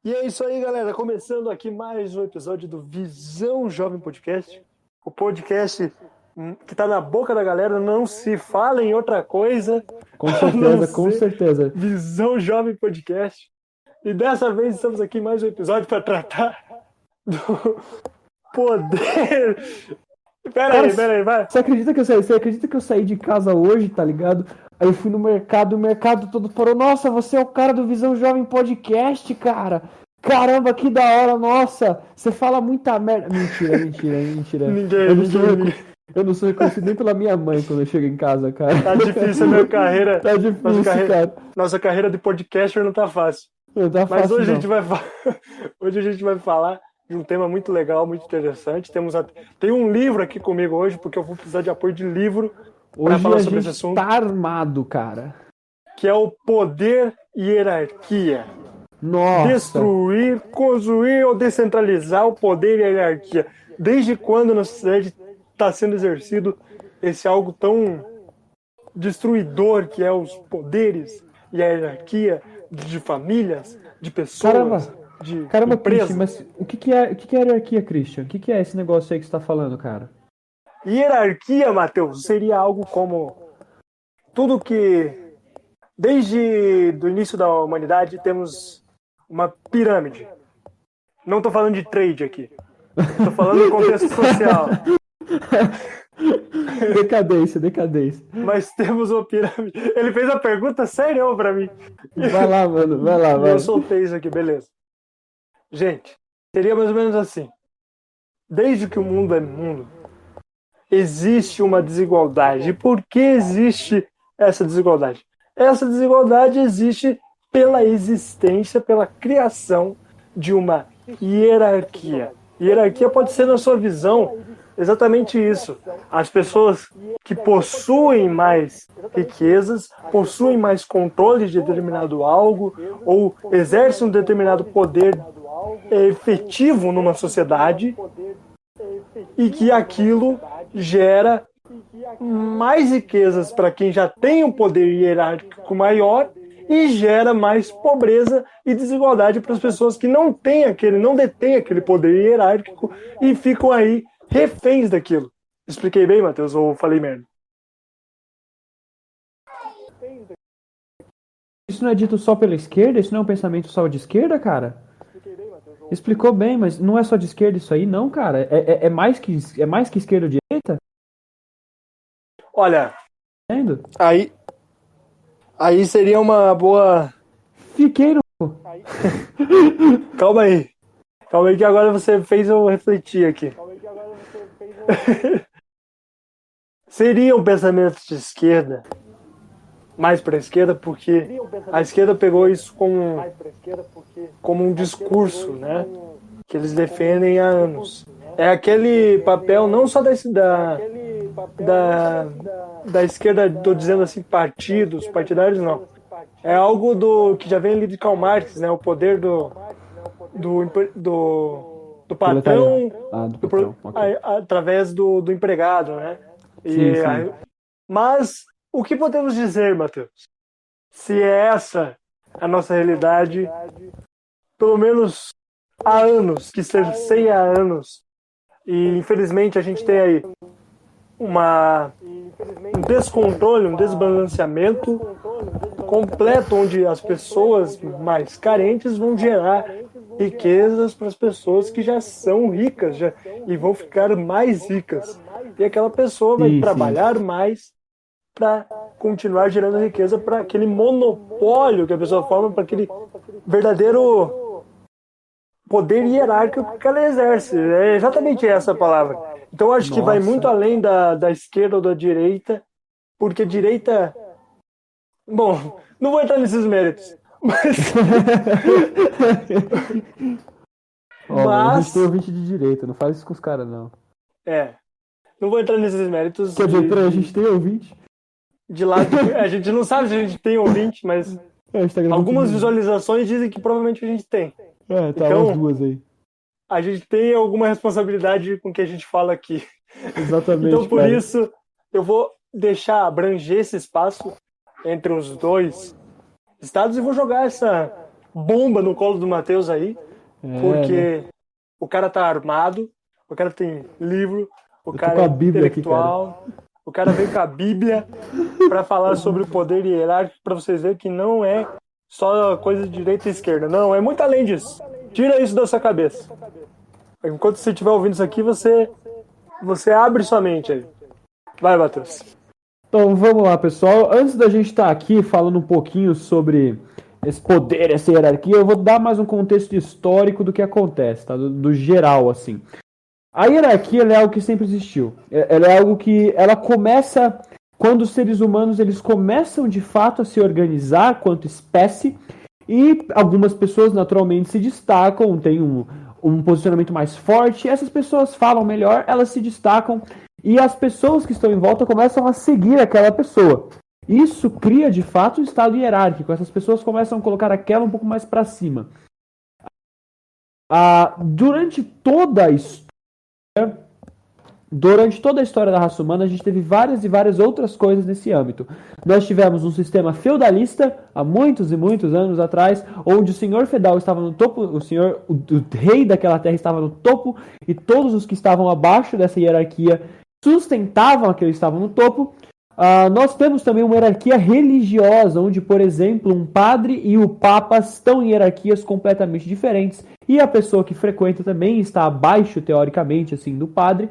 E é isso aí, galera. Começando aqui mais um episódio do Visão Jovem Podcast. O podcast que tá na boca da galera, não se fala em outra coisa. Com a não certeza, com ser certeza. Visão Jovem Podcast. E dessa vez estamos aqui mais um episódio para tratar do poder. Peraí, vai. Você acredita que eu saí de casa hoje, tá ligado? Aí eu fui no mercado, o mercado todo falou, nossa, você é o cara do Visão Jovem Podcast, cara. Caramba, que da hora, nossa. Você fala muita merda. Mentira. Eu não sou reconhecido nem pela minha mãe quando eu chego em casa, cara. Tá difícil a minha carreira. Tá difícil, cara. Nossa carreira de podcaster não tá fácil. Não tá Mas fácil, hoje não. hoje a gente vai falar de um tema muito legal, muito interessante. Tem um livro aqui comigo hoje, porque eu vou precisar de apoio de livro para Hoje falar a sobre esse gente assunto, tá armado, cara. que é o poder e hierarquia. Nossa. Destruir, construir ou descentralizar o poder e a hierarquia. Desde quando na sociedade está sendo exercido esse algo tão destruidor que é os poderes e a hierarquia de famílias, de pessoas, de Caramba, empresas? Christian, mas o que é hierarquia, Christian? O que é esse negócio aí que você tá falando, cara? Hierarquia, Matheus, seria algo como tudo que, desde o início da humanidade, temos uma pirâmide. Não estou falando de trade aqui. Estou falando em contexto social. Decadência. Mas temos uma pirâmide. Ele fez a pergunta séria pra mim. Vai lá, mano, vai lá. E eu soltei isso aqui, beleza. Gente, seria mais ou menos assim. Desde que o mundo é mundo, existe uma desigualdade. E por que existe essa desigualdade? Essa desigualdade existe pela existência, pela criação de uma hierarquia. Hierarquia pode ser, na sua visão, exatamente isso. As pessoas que possuem mais riquezas, possuem mais controle de determinado algo, ou exercem um determinado poder efetivo numa sociedade, e que aquilo gera mais riquezas para quem já tem um poder hierárquico maior e gera mais pobreza e desigualdade para as pessoas que não detêm aquele poder hierárquico e ficam aí reféns daquilo. Expliquei bem, Matheus, ou falei merda? Isso não é dito só pela esquerda? Isso não é um pensamento só de esquerda, cara? Explicou bem, mas não é só de esquerda isso aí, não, cara? É mais que esquerda ou direita? Olha, Entendo? aí seria uma boa... Fiquei no... Calma aí que agora você fez eu refletir aqui. Seria um pensamento de esquerda, mais para a esquerda, porque a esquerda pegou isso como um discurso, né? Que eles defendem há anos. É aquele papel não só da esquerda, estou dizendo assim, partidários não. É algo que já vem ali de Karl Marx, né? O poder do patrão, através do empregado, né? Sim. Mas o que podemos dizer, Matheus? Se é essa a nossa realidade, pelo menos há anos, que cerceia há anos, e infelizmente a gente tem aí um descontrole, um desbalanceamento completo, onde as pessoas mais carentes vão gerar riquezas para as pessoas que já são ricas e vão ficar mais ricas. E aquela pessoa vai trabalhar mais para continuar gerando riqueza para aquele monopólio que a pessoa forma, para aquele verdadeiro poder hierárquico que ela exerce. É exatamente essa a palavra. Então eu acho que vai muito além da esquerda ou da direita, porque direita... Bom, não vou entrar nesses méritos. A gente tem ouvinte de direita, não faz isso com os caras, não. Não vou entrar nesses méritos. Quer dizer, a gente tem ouvinte. De lado, a gente não sabe se a gente tem ouvinte, mas algumas visualizações dizem que provavelmente a gente tem. Tá então, umas duas aí. A gente tem alguma responsabilidade com o que a gente fala aqui. Exatamente. Então, por isso, eu vou deixar abranger esse espaço entre os dois estados e vou jogar bomba no colo do Matheus aí, Né? porque o cara tá armado, o cara tem livro, o Eu tô cara com a é Bíblia aqui, cara. intelectual, o cara veio com a Bíblia para falar sobre o poder hierárquico, para vocês verem que não é só coisa de direita e esquerda, não, é muito além disso. Tira isso da sua cabeça. Enquanto você estiver ouvindo isso aqui, você abre sua mente aí. Vai, Matheus. Então vamos lá, pessoal. Antes da gente estar aqui falando um pouquinho sobre esse poder, essa hierarquia, eu vou dar mais um contexto histórico do que acontece, tá? Do geral, assim. A hierarquia ela é algo que sempre existiu. Ela é algo que ela começa quando os seres humanos eles começam de fato a se organizar quanto espécie e algumas pessoas naturalmente se destacam, têm um posicionamento mais forte. Essas pessoas falam melhor, elas se destacam e as pessoas que estão em volta começam a seguir aquela pessoa. Isso cria de fato um estado hierárquico. Essas pessoas começam a colocar aquela um pouco mais para cima. Durante toda a história da raça humana, a gente teve várias e várias outras coisas nesse âmbito. Nós tivemos um sistema feudalista, há muitos e muitos anos atrás, onde o senhor feudal estava no topo, o rei daquela terra estava no topo, e todos os que estavam abaixo dessa hierarquia sustentavam aqueles que estavam no topo. Nós temos também uma hierarquia religiosa, onde, por exemplo, um padre e o papa estão em hierarquias completamente diferentes, e a pessoa que frequenta também está abaixo, teoricamente, assim, do padre.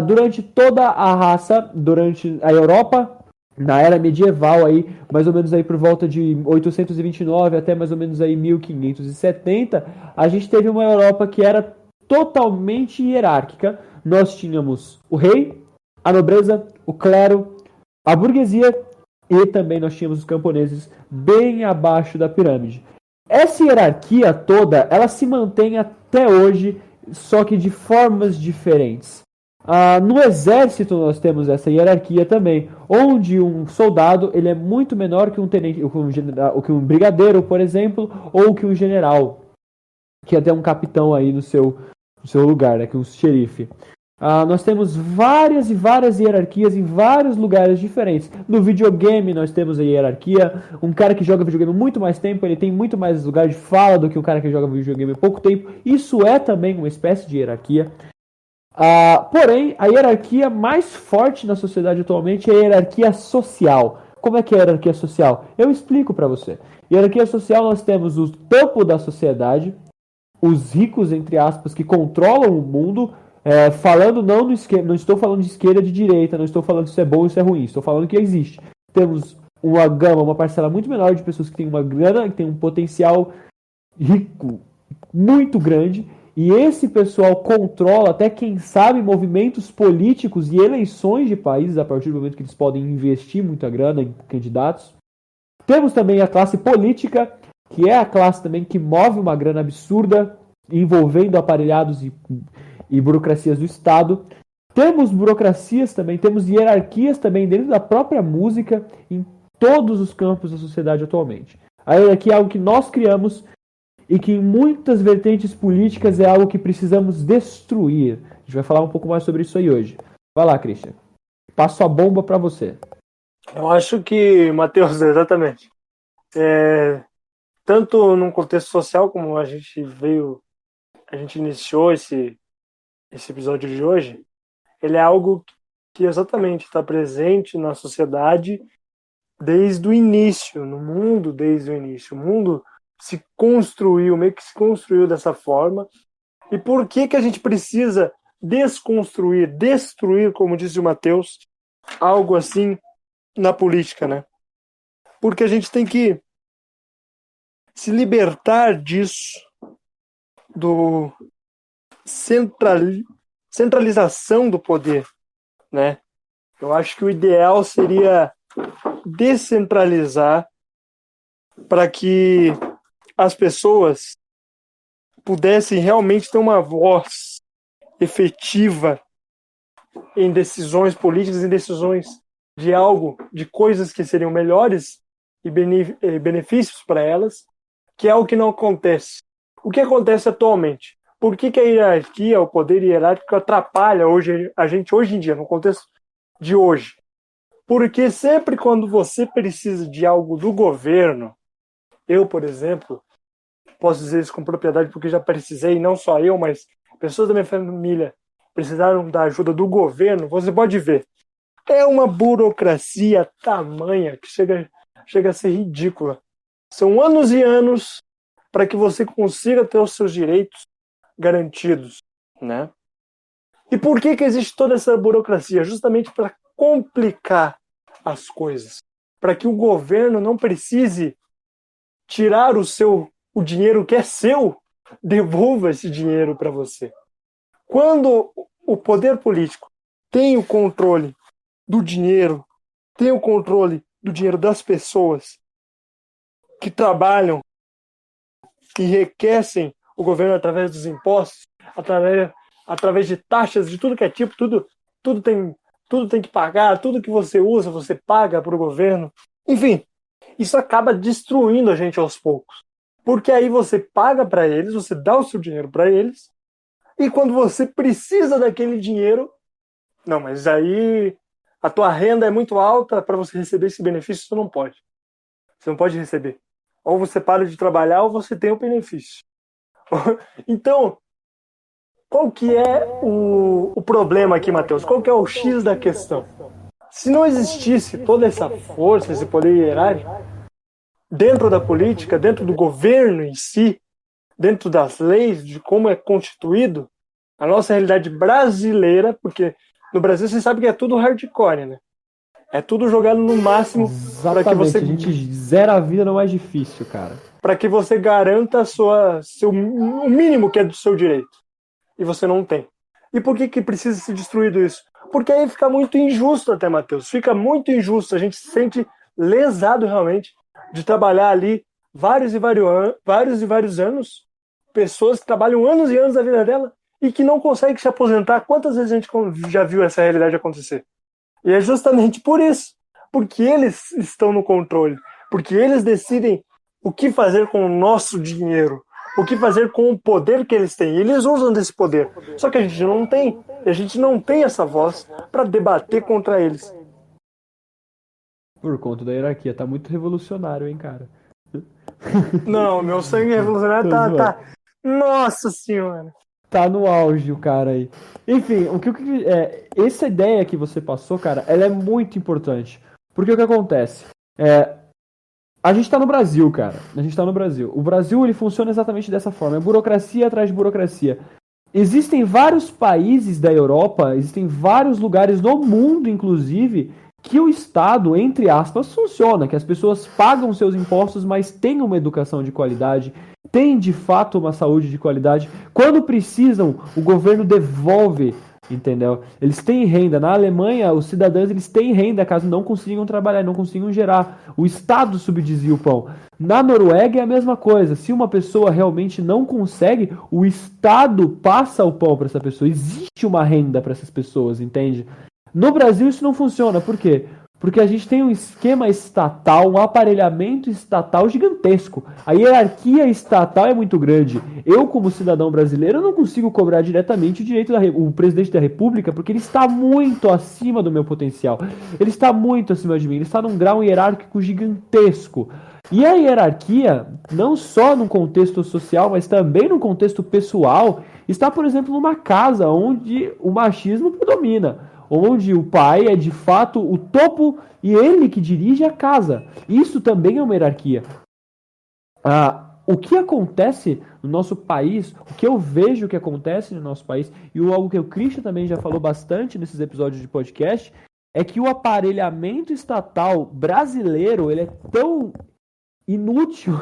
Durante toda a raça, durante a Europa, na era medieval, aí, mais ou menos aí por volta de 829 até mais ou menos aí 1570, a gente teve uma Europa que era totalmente hierárquica. Nós tínhamos o rei, a nobreza, o clero, a burguesia e também nós tínhamos os camponeses bem abaixo da pirâmide. Essa hierarquia toda, ela se mantém até hoje, só que de formas diferentes. No exército nós temos essa hierarquia também, onde um soldado ele é muito menor que um tenente, que um brigadeiro, por exemplo, ou que um general, que até um capitão aí no seu lugar, né, que um xerife. Nós temos várias e várias hierarquias em vários lugares diferentes. No videogame nós temos a hierarquia. Um cara que joga videogame muito mais tempo, ele tem muito mais lugar de fala do que um cara que joga videogame há pouco tempo. Isso é também uma espécie de hierarquia. Porém, a hierarquia mais forte na sociedade atualmente é a hierarquia social. Como é que é a hierarquia social? Eu explico para você. Hierarquia social nós temos o topo da sociedade, os ricos, entre aspas, que controlam o mundo, falando não estou falando de esquerda e de direita, não estou falando se isso é bom ou isso é ruim, estou falando que existe. Temos uma parcela muito menor de pessoas que têm uma grana, que tem um potencial rico muito grande, e esse pessoal controla até, quem sabe, movimentos políticos e eleições de países a partir do momento que eles podem investir muita grana em candidatos. Temos também a classe política, que é a classe também que move uma grana absurda, envolvendo aparelhados e burocracias do Estado. Temos burocracias também, temos hierarquias também dentro da própria música, em todos os campos da sociedade atualmente. A hierarquia é algo que nós criamos e que em muitas vertentes políticas é algo que precisamos destruir. A gente vai falar um pouco mais sobre isso aí hoje. Vai lá, Christian. Passo a bomba para você. Eu acho que, Matheus, exatamente. Tanto num contexto social, como a gente iniciou esse episódio de hoje, ele é algo que exatamente está presente na sociedade desde o início, no mundo desde o início. O mundo se construiu, meio que se construiu dessa forma. E por que a gente precisa desconstruir, destruir, como disse o Matheus, algo assim na política, né? Porque a gente tem que se libertar disso, do centralização do poder, né? Eu acho que o ideal seria descentralizar para que as pessoas pudessem realmente ter uma voz efetiva em decisões políticas, em decisões de algo, de coisas que seriam melhores e benefícios para elas, que é o que não acontece. O que acontece atualmente? Por que a hierarquia, o poder hierárquico atrapalha a gente hoje em dia, no contexto de hoje? Porque sempre quando você precisa de algo do governo, eu, por exemplo, posso dizer isso com propriedade porque já precisei, não só eu, mas pessoas da minha família precisaram da ajuda do governo, você pode ver. É uma burocracia tamanha que chega a ser ridícula. São anos e anos para que você consiga ter os seus direitos garantidos, né? E por que existe toda essa burocracia? Justamente para complicar as coisas, para que o governo não precise tirar o dinheiro que é seu, devolva esse dinheiro para você. Quando o poder político tem o controle do dinheiro, tem o controle do dinheiro das pessoas que trabalham, que enriquecem o governo através dos impostos, através de taxas de tudo que é tipo, tudo tem que pagar, tudo que você usa, você paga para o governo. Enfim, isso acaba destruindo a gente aos poucos. Porque aí você paga para eles, você dá o seu dinheiro para eles, e quando você precisa daquele dinheiro, não, mas aí a tua renda é muito alta para você receber esse benefício, você não pode. Você não pode receber. Ou você para de trabalhar ou você tem o benefício. Então, qual que é o problema aqui, Matheus? Qual que é o X da questão? Se não existisse toda essa força, esse poder hierárquico, dentro da política, dentro do governo em si, dentro das leis, de como é constituído, a nossa realidade brasileira, porque no Brasil você sabe que é tudo hardcore, né? É tudo jogado no máximo para que você... A gente zera a vida no mais difícil, cara. Para que você garanta o mínimo que é do seu direito. E você não tem. E por que precisa ser destruído isso? Porque aí fica muito injusto até, Matheus. Fica muito injusto. A gente se sente lesado realmente de trabalhar ali vários e vários anos, pessoas que trabalham anos e anos da vida dela e que não conseguem se aposentar. Quantas vezes a gente já viu essa realidade acontecer? E é justamente por isso. Porque eles estão no controle. Porque eles decidem o que fazer com o nosso dinheiro. O que fazer com o poder que eles têm. Eles usam desse poder. Só que a gente não tem. E a gente não tem essa voz para debater contra eles. Por conta da hierarquia. Tá muito revolucionário, hein, cara? Não, meu sangue revolucionário tá... Nossa senhora. Tá no auge o cara aí. Enfim, essa ideia que você passou, cara, ela é muito importante. Porque o que acontece? A gente tá no Brasil, cara. A gente tá no Brasil. O Brasil, ele funciona exatamente dessa forma. É burocracia atrás de burocracia. Existem vários países da Europa, existem vários lugares no mundo, inclusive, que o Estado, entre aspas, funciona. Que as pessoas pagam seus impostos, mas têm uma educação de qualidade, têm, de fato, uma saúde de qualidade. Quando precisam, o governo devolve, entendeu? Eles têm renda. Na Alemanha, os cidadãos eles têm renda caso não consigam trabalhar, não consigam gerar. O Estado subsidia o pão. Na Noruega é a mesma coisa. Se uma pessoa realmente não consegue, o Estado passa o pão para essa pessoa. Existe uma renda para essas pessoas, entende? No Brasil isso não funciona. Por quê? Porque a gente tem um esquema estatal, um aparelhamento estatal gigantesco. A hierarquia estatal é muito grande. Eu, como cidadão brasileiro, não consigo cobrar diretamente o presidente da República, porque ele está muito acima do meu potencial. Ele está muito acima de mim. Ele está num grau hierárquico gigantesco. E a hierarquia, não só no contexto social, mas também no contexto pessoal, está, por exemplo, numa casa onde o machismo predomina. Onde o pai é de fato o topo e ele que dirige a casa. Isso também é uma hierarquia. O que acontece no nosso país, o que eu vejo que acontece no nosso país, e algo que o Christian também já falou bastante nesses episódios de podcast, é que o aparelhamento estatal brasileiro ele é tão inútil,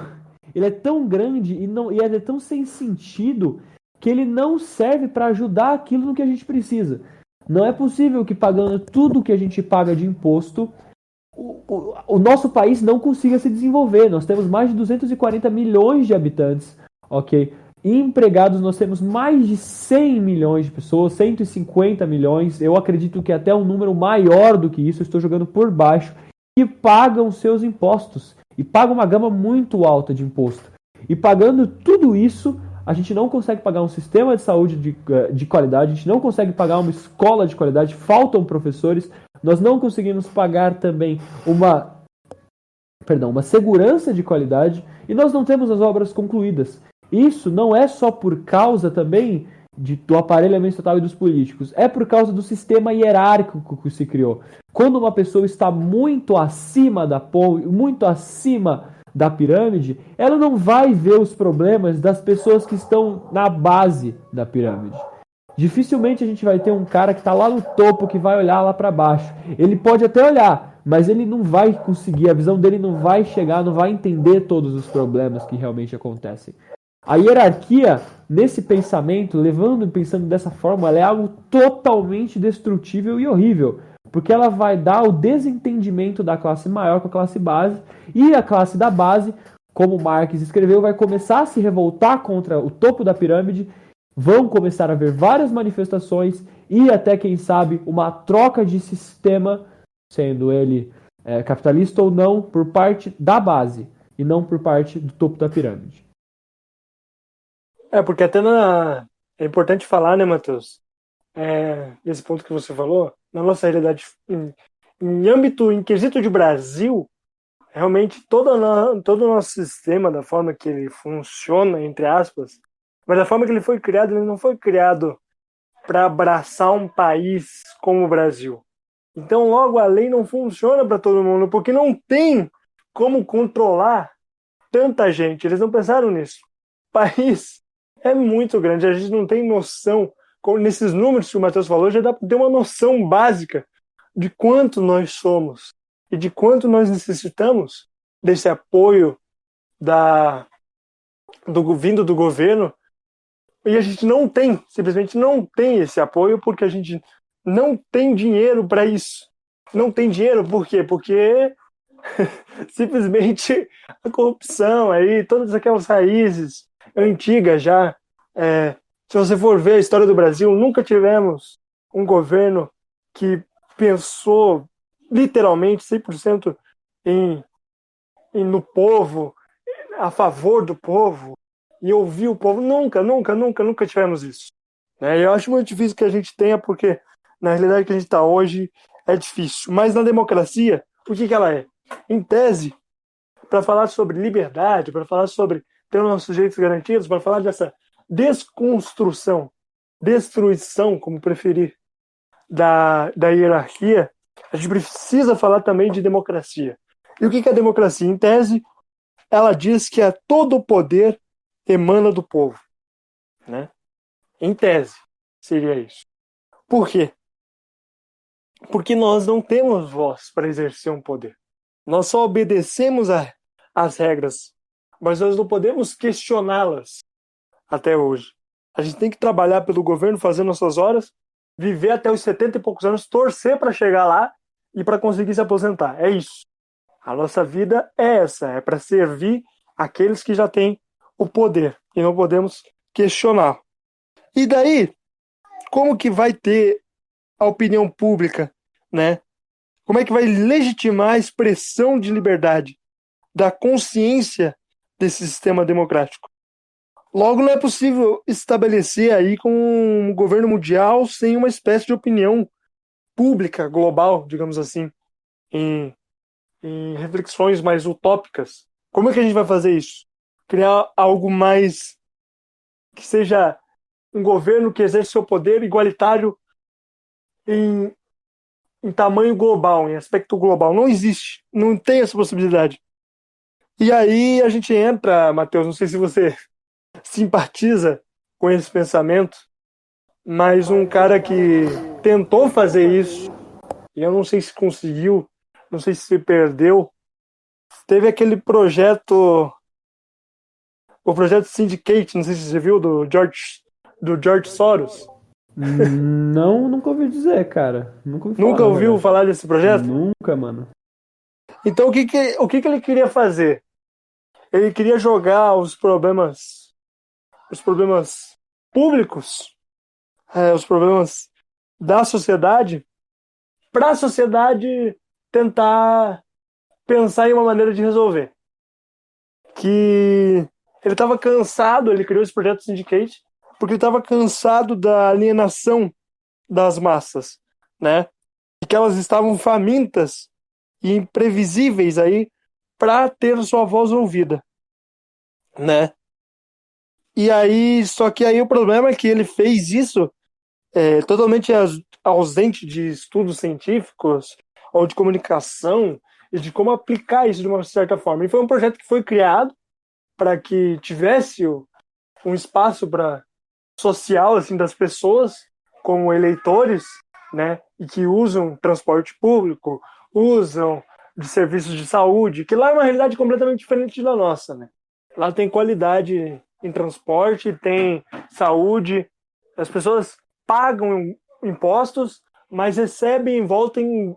ele é tão grande e ele é tão sem sentido que ele não serve para ajudar aquilo no que a gente precisa. Não é possível que pagando tudo que a gente paga de imposto, o nosso país não consiga se desenvolver. Nós temos mais de 240 milhões de habitantes, ok? E empregados nós temos mais de 100 milhões de pessoas, 150 milhões. Eu acredito que até um número maior do que isso, eu estou jogando por baixo, que pagam seus impostos. E pagam uma gama muito alta de imposto. E pagando tudo isso, a gente não consegue pagar um sistema de saúde de qualidade, a gente não consegue pagar uma escola de qualidade, faltam professores, nós não conseguimos pagar também perdão, uma segurança de qualidade, e nós não temos as obras concluídas. Isso não é só por causa também do aparelhamento estatal e dos políticos, é por causa do sistema hierárquico que se criou. Quando uma pessoa está muito acima muito acima da pirâmide, ela não vai ver os problemas das pessoas que estão na base da pirâmide. Dificilmente a gente vai ter um cara que está lá no topo que vai olhar lá para baixo. Ele pode até olhar, mas ele não vai conseguir, a visão dele não vai chegar, não vai entender todos os problemas que realmente acontecem. A hierarquia, nesse pensamento, pensando dessa forma, ela é algo totalmente destrutível e horrível, porque ela vai dar o desentendimento da classe maior com a classe base, e a classe da base, como Marx escreveu, vai começar a se revoltar contra o topo da pirâmide. Vão começar a haver várias manifestações e até, quem sabe, uma troca de sistema, sendo ele capitalista ou não, por parte da base e não por parte do topo da pirâmide. Porque até é importante falar, né, Matheus? Esse ponto que você falou, na nossa realidade, em quesito de Brasil, realmente todo o nosso sistema, da forma que ele funciona, entre aspas, mas da forma que ele foi criado, ele não foi criado para abraçar um país como o Brasil. Então, logo, a lei não funciona para todo mundo, porque não tem como controlar tanta gente. Eles não pensaram nisso. O país é muito grande, a gente não tem noção. Nesses números que o Matheus falou, já dá para ter uma noção básica de quanto nós somos e de quanto nós necessitamos desse apoio vindo do governo. E a gente simplesmente não tem esse apoio porque a gente não tem dinheiro para isso. Não tem dinheiro por quê? Porque simplesmente a corrupção aí, todas aquelas raízes antigas já. Se você for ver a história do Brasil, nunca tivemos um governo que pensou literalmente 100% no povo, a favor do povo, e ouvir o povo. Nunca tivemos isso. E eu acho muito difícil que a gente tenha, porque na realidade que a gente está hoje é difícil. Mas na democracia, o que ela é? Em tese, para falar sobre liberdade, para falar sobre ter os nossos direitos garantidos, para falar dessa destruição, como preferir, da hierarquia, a gente precisa falar também de democracia. E o que é a democracia? Em tese, ela diz que todo o poder emana do povo. Né? Em tese, seria isso. Por quê? Porque nós não temos voz para exercer um poder. Nós só obedecemos às regras, mas nós não podemos questioná-las até hoje. A gente tem que trabalhar pelo governo, fazer nossas horas, viver até os 70 e poucos anos, torcer para chegar lá e para conseguir se aposentar. É isso. A nossa vida é essa, é para servir aqueles que já têm o poder e não podemos questionar. E daí, como que vai ter a opinião pública, né? Como é que vai legitimar a expressão de liberdade, da consciência desse sistema democrático? Logo, não é possível estabelecer aí com um governo mundial sem uma espécie de opinião pública, global, digamos assim, em reflexões mais utópicas. Como é que a gente vai fazer isso? Criar algo mais que seja um governo que exerce seu poder igualitário em tamanho global, em aspecto global. Não existe, não tem essa possibilidade. E aí a gente entra, Matheus, não sei se você simpatiza com esse pensamento, mas um cara que tentou fazer isso, e eu não sei se conseguiu, não sei se perdeu, teve aquele projeto, o projeto Syndicate, não sei se você viu, do George Soros. Não, nunca ouvi dizer, cara. Nunca ouviu falar desse projeto? Nunca, mano. Então o que ele queria fazer? Ele queria jogar os problemas públicos, os problemas da sociedade, para a sociedade tentar pensar em uma maneira de resolver. Que ele estava cansado, ele criou esse projeto Syndicate, porque ele estava cansado da alienação das massas, né? E que elas estavam famintas e imprevisíveis aí para ter sua voz ouvida, né? E aí, só que aí o problema é que ele fez isso totalmente ausente de estudos científicos ou de comunicação e de como aplicar isso de uma certa forma. E foi um projeto que foi criado para que tivesse um espaço para social assim das pessoas como eleitores, né, e que usam transporte público, usam de serviços de saúde, que lá é uma realidade completamente diferente da nossa, né? Lá tem qualidade em transporte, tem saúde, as pessoas pagam impostos, mas recebem em volta em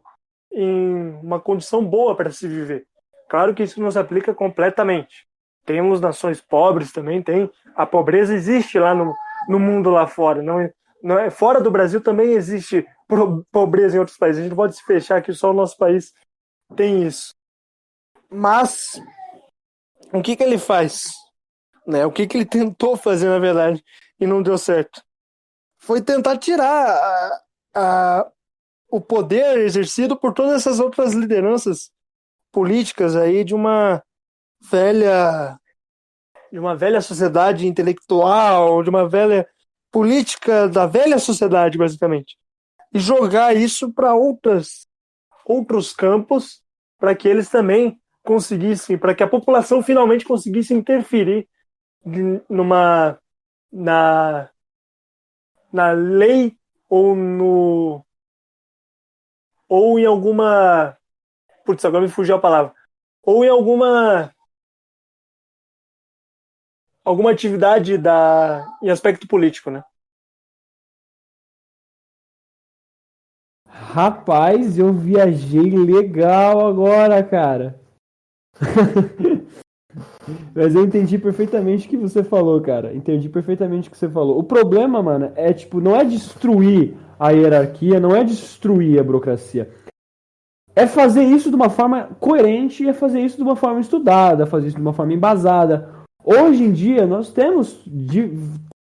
uma condição boa para se viver. Claro que isso não se aplica completamente. Temos nações pobres também, tem. A pobreza existe lá no mundo lá fora. Não é, fora do Brasil também existe pobreza em outros países. A gente não pode se fechar que só o nosso país tem isso. Mas o que ele faz? Né? O que ele tentou fazer, na verdade, e não deu certo? Foi tentar tirar o poder exercido por todas essas outras lideranças políticas aí velha de uma velha sociedade intelectual, de uma velha política da velha sociedade, basicamente. E jogar isso para outros campos, para que eles também conseguissem, para que a população finalmente conseguisse interferir numa na lei ou no ou em alguma, putz, agora me fugiu a palavra, ou em alguma atividade em aspecto político, né? Rapaz, eu viajei legal agora, cara. Mas eu entendi perfeitamente o que você falou, cara. Entendi perfeitamente o que você falou. O problema, mano, é tipo, não é destruir a hierarquia, não é destruir a burocracia. É fazer isso de uma forma coerente e é fazer isso de uma forma estudada, fazer isso de uma forma embasada. Hoje em dia, nós temos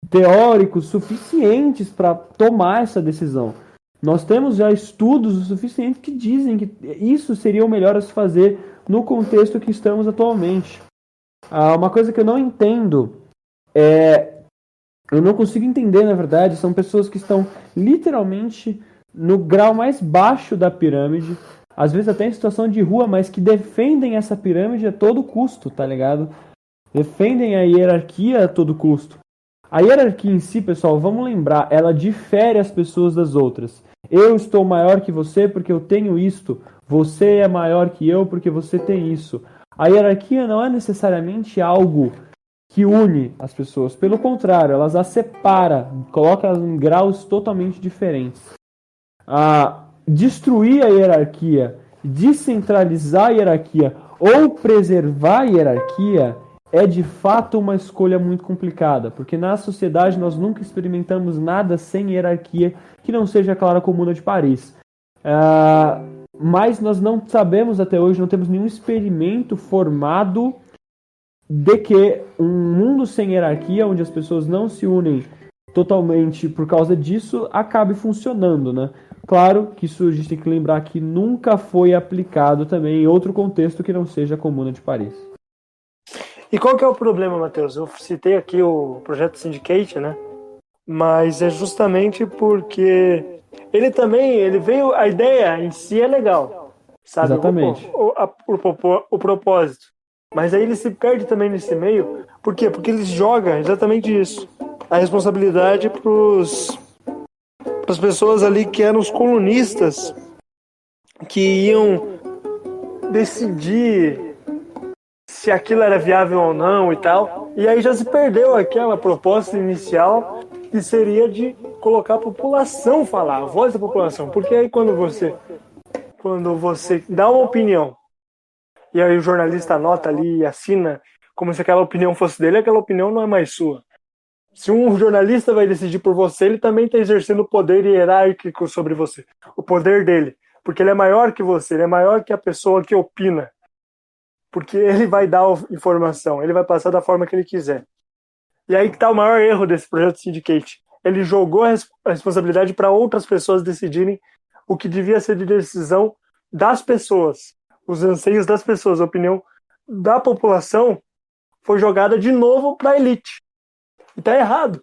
teóricos suficientes para tomar essa decisão. Nós temos já estudos o suficiente que dizem que isso seria o melhor a se fazer no contexto que estamos atualmente. Uma coisa que eu não entendo eu não consigo entender, na verdade, são pessoas que estão literalmente no grau mais baixo da pirâmide, às vezes até em situação de rua, mas que defendem essa pirâmide a todo custo, tá ligado? Defendem a hierarquia a todo custo. A hierarquia em si, pessoal, vamos lembrar, ela difere as pessoas das outras. Eu estou maior que você porque eu tenho isto. Você é maior que eu porque você tem isso. A hierarquia não é necessariamente algo que une as pessoas. Pelo contrário, elas as separa, coloca elas em graus totalmente diferentes. Destruir a hierarquia, descentralizar a hierarquia ou preservar a hierarquia é de fato uma escolha muito complicada, porque na sociedade nós nunca experimentamos nada sem hierarquia que não seja, claro, a Comuna de Paris. Mas nós não sabemos até hoje, não temos nenhum experimento formado de que um mundo sem hierarquia, onde as pessoas não se unem totalmente por causa disso, acabe funcionando, né? Claro que isso a gente tem que lembrar que nunca foi aplicado também em outro contexto que não seja a Comuna de Paris. E qual que é o problema, Matheus? Eu citei aqui o projeto Syndicate, né? Mas é justamente porque ele veio, a ideia em si é legal, sabe? Exatamente. O propósito. Mas aí ele se perde também nesse meio. Por quê? Porque ele joga exatamente isso. A responsabilidade para as pessoas ali que eram os colunistas, que iam decidir se aquilo era viável ou não e tal. E aí já se perdeu aquela proposta inicial, que seria de colocar a população falar, a voz da população. Porque aí quando você dá uma opinião, e aí o jornalista anota ali e assina como se aquela opinião fosse dele, aquela opinião não é mais sua. Se um jornalista vai decidir por você, ele também está exercendo o poder hierárquico sobre você. O poder dele. Porque ele é maior que você, ele é maior que a pessoa que opina. Porque ele vai dar a informação, ele vai passar da forma que ele quiser. E aí que está o maior erro desse projeto Syndicate. Ele jogou a responsabilidade para outras pessoas decidirem o que devia ser de decisão das pessoas, os anseios das pessoas, a opinião da população foi jogada de novo para a elite. E tá errado.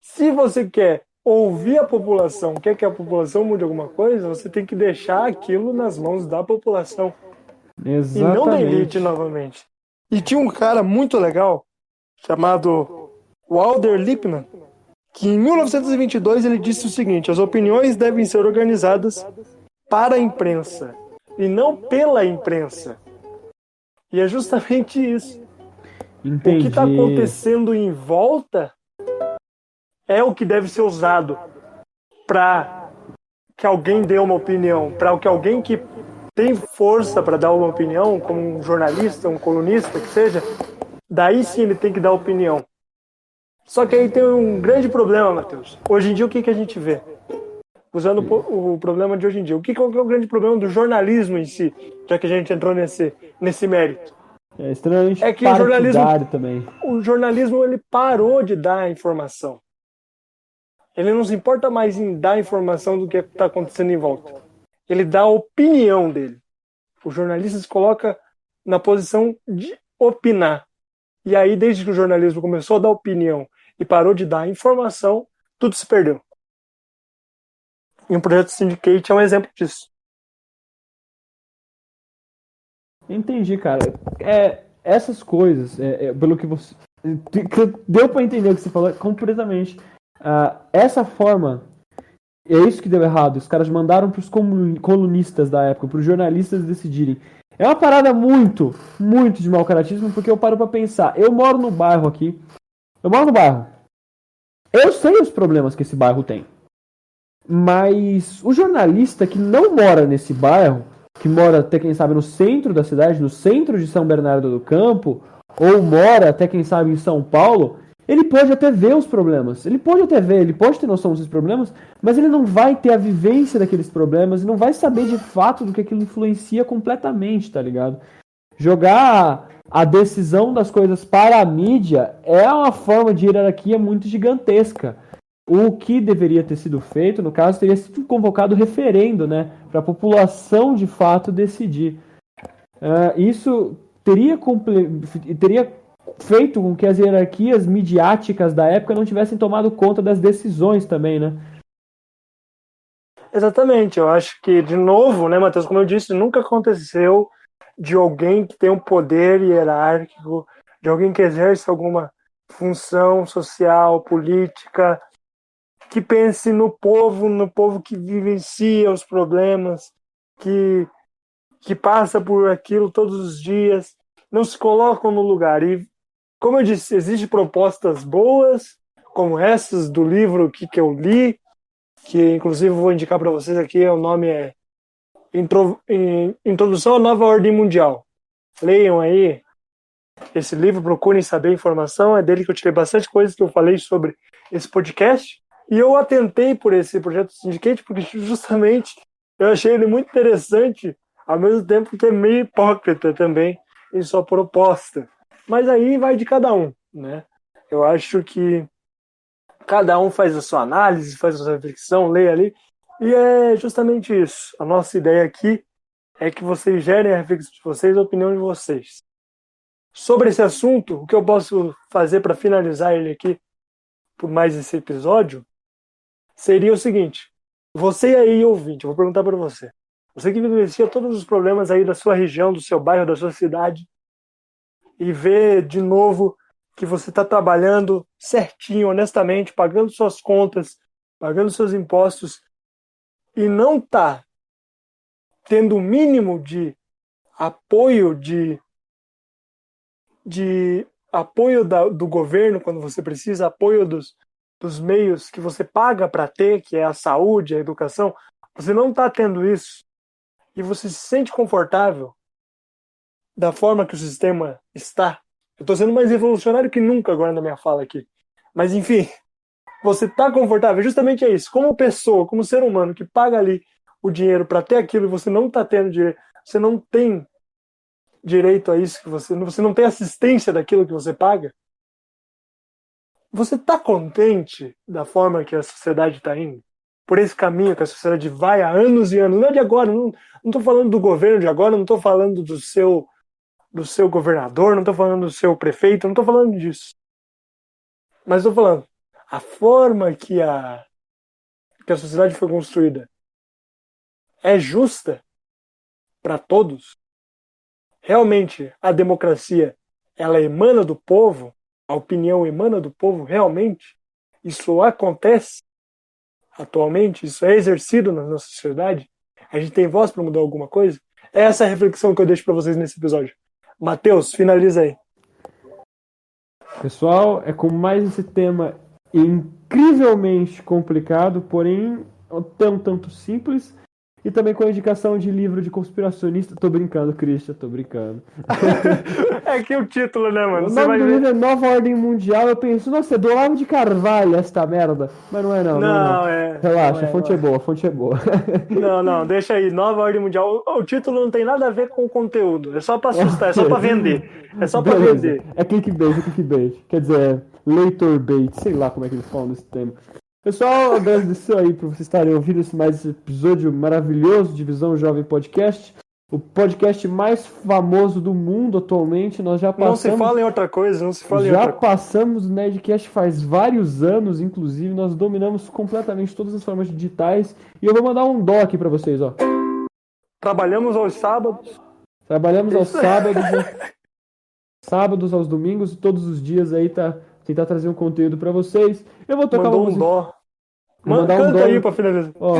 Se você quer ouvir a população, quer que a população mude alguma coisa, você tem que deixar aquilo nas mãos da população. E não da elite Exatamente. novamente. E tinha um cara muito legal, chamado Walter Lippmann, que em 1922 ele disse o seguinte: as opiniões devem ser organizadas para a imprensa e não pela imprensa. E é justamente isso. O que está Entendi. acontecendo em volta é o que deve ser usado para que alguém dê uma opinião, para que alguém que tem força para dar uma opinião, como um jornalista, um colunista, que seja, daí sim ele tem que dar opinião. Só que aí tem um grande problema, Matheus. Hoje em dia, o que a gente vê? Usando o problema de hoje em dia. O que é o grande problema do jornalismo em si, já que a gente entrou nesse mérito? É extremamente É que partidário também. o jornalismo ele parou de dar informação. Ele não se importa mais em dar informação do que está acontecendo em volta. Ele dá a opinião dele. O jornalista se coloca na posição de opinar. E aí, desde que o jornalismo começou a dar opinião e parou de dar informação, tudo se perdeu. E o projeto Syndicate é um exemplo disso. Entendi, cara. Essas coisas, pelo que você. Deu pra entender o que você falou completamente. Essa forma, é isso que deu errado. Os caras mandaram pros colunistas da época, pros jornalistas decidirem. É uma parada muito, muito de mau caratismo, porque eu paro pra pensar. Eu moro no bairro aqui. Eu moro no bairro. Eu sei os problemas que esse bairro tem. Mas o jornalista que não mora nesse bairro, que mora até quem sabe no centro da cidade, no centro de São Bernardo do Campo, ou mora até quem sabe em São Paulo, ele pode até ver os problemas. Ele pode até ver, ele pode ter noção desses problemas, mas ele não vai ter a vivência daqueles problemas e não vai saber de fato do que aquilo influencia completamente, tá ligado? Jogar a decisão das coisas para a mídia é uma forma de hierarquia muito gigantesca. O que deveria ter sido feito, no caso, teria sido convocado referendo, né, para a população de fato decidir. Isso teria feito com que as hierarquias midiáticas da época não tivessem tomado conta das decisões também, né? Exatamente. Eu acho que, de novo, né, Matheus, como eu disse, nunca aconteceu de alguém que tem um poder hierárquico, de alguém que exerce alguma função social, política, que pense no povo que vivencia os problemas, que passa por aquilo todos os dias, não se colocam no lugar. E, como eu disse, existem propostas boas, como essas do livro que eu li, que inclusive vou indicar para vocês aqui, o nome é Introdução à Nova Ordem Mundial. Leiam aí esse livro, procurem saber informação, é dele que eu tirei bastante coisas que eu falei sobre esse podcast. E eu atentei por esse projeto Syndicate porque justamente eu achei ele muito interessante, ao mesmo tempo que é meio hipócrita também em sua proposta. Mas aí vai de cada um, né? Eu acho que cada um faz a sua análise, faz a sua reflexão, lê ali, e é justamente isso. A nossa ideia aqui é que vocês gerem a reflexão de vocês, a opinião de vocês. Sobre esse assunto, o que eu posso fazer para finalizar ele aqui por mais esse episódio seria o seguinte: você aí, ouvinte, eu vou perguntar para você. Você que vivencia todos os problemas aí da sua região, do seu bairro, da sua cidade, e vê de novo que você está trabalhando certinho, honestamente, pagando suas contas, pagando seus impostos, e não está tendo o mínimo de apoio de apoio do governo quando você precisa, apoio dos meios que você paga para ter, que é a saúde, a educação, você não está tendo isso e você se sente confortável da forma que o sistema está. Eu estou sendo mais revolucionário que nunca agora na minha fala aqui. Mas enfim, você está confortável, justamente é isso. Como pessoa, como ser humano que paga ali o dinheiro para ter aquilo e você não está tendo direito, você não tem direito a isso, que você não tem assistência daquilo que você paga, você está contente da forma que a sociedade está indo? Por esse caminho que a sociedade vai há anos e anos, não é de agora, não estou falando do governo de agora, não estou falando do seu do seu governador, não estou falando do seu prefeito, não estou falando disso. Mas estou falando, a forma que a sociedade foi construída é justa para todos? Realmente a democracia ela emana do povo? A opinião emana do povo realmente? Isso acontece atualmente? Isso é exercido na nossa sociedade? A gente tem voz para mudar alguma coisa? É essa a reflexão que eu deixo para vocês nesse episódio. Matheus, finaliza aí. Pessoal, é com mais esse tema incrivelmente complicado, porém tão tanto simples, e também com a indicação de livro de conspiracionista. Tô brincando, Christian, tô brincando. É que o título, né, mano? O Você nome vai do ver. livro é Nova Ordem Mundial. Eu penso, nossa, é do Olavo de Carvalho esta merda. Mas não é não, Não, é. Relaxa, Não a fonte é boa, a fonte é boa. Não, deixa aí. Nova Ordem Mundial. O título não tem nada a ver com o conteúdo. É só pra assustar, é só pra vender. É só pra Beleza. vender. É clickbait. Quer dizer, leitor bait, sei lá como é que eles falam nesse tema. Pessoal, agradeço aí por vocês estarem ouvindo esse episódio maravilhoso de Visão Jovem Podcast. O podcast mais famoso do mundo atualmente. Nós já Não se passamos. fala em outra coisa, não se fala em Já outra coisa. passamos o Nerdcast faz vários anos, inclusive. Nós dominamos completamente todas as formas digitais. E eu vou mandar um doc para vocês, ó. Trabalhamos aos sábados. Trabalhamos aos sábados, aos domingos, e todos os dias aí tá tentar trazer um conteúdo para vocês. Eu vou tocar Mandou uma um música. dó. Vou mandar um Canta dó. aí pra finalizar. Ó,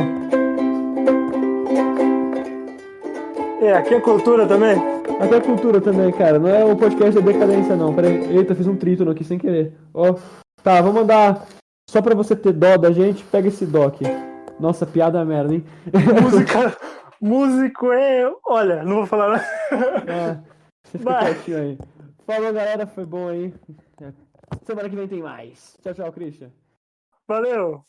Aqui é cultura também. até cultura também, cara. Não é o podcast da decadência, não. Peraí. Eita, fiz um trítono aqui sem querer. Ó. Tá, vou mandar. Só pra você ter dó da gente, pega esse dó aqui. Nossa, piada merda, hein? Músico é. Olha, não vou falar nada. Você fica quietinho aí. Falou, galera. Foi bom aí. Semana que vem tem mais. Tchau, Christian. Valeu.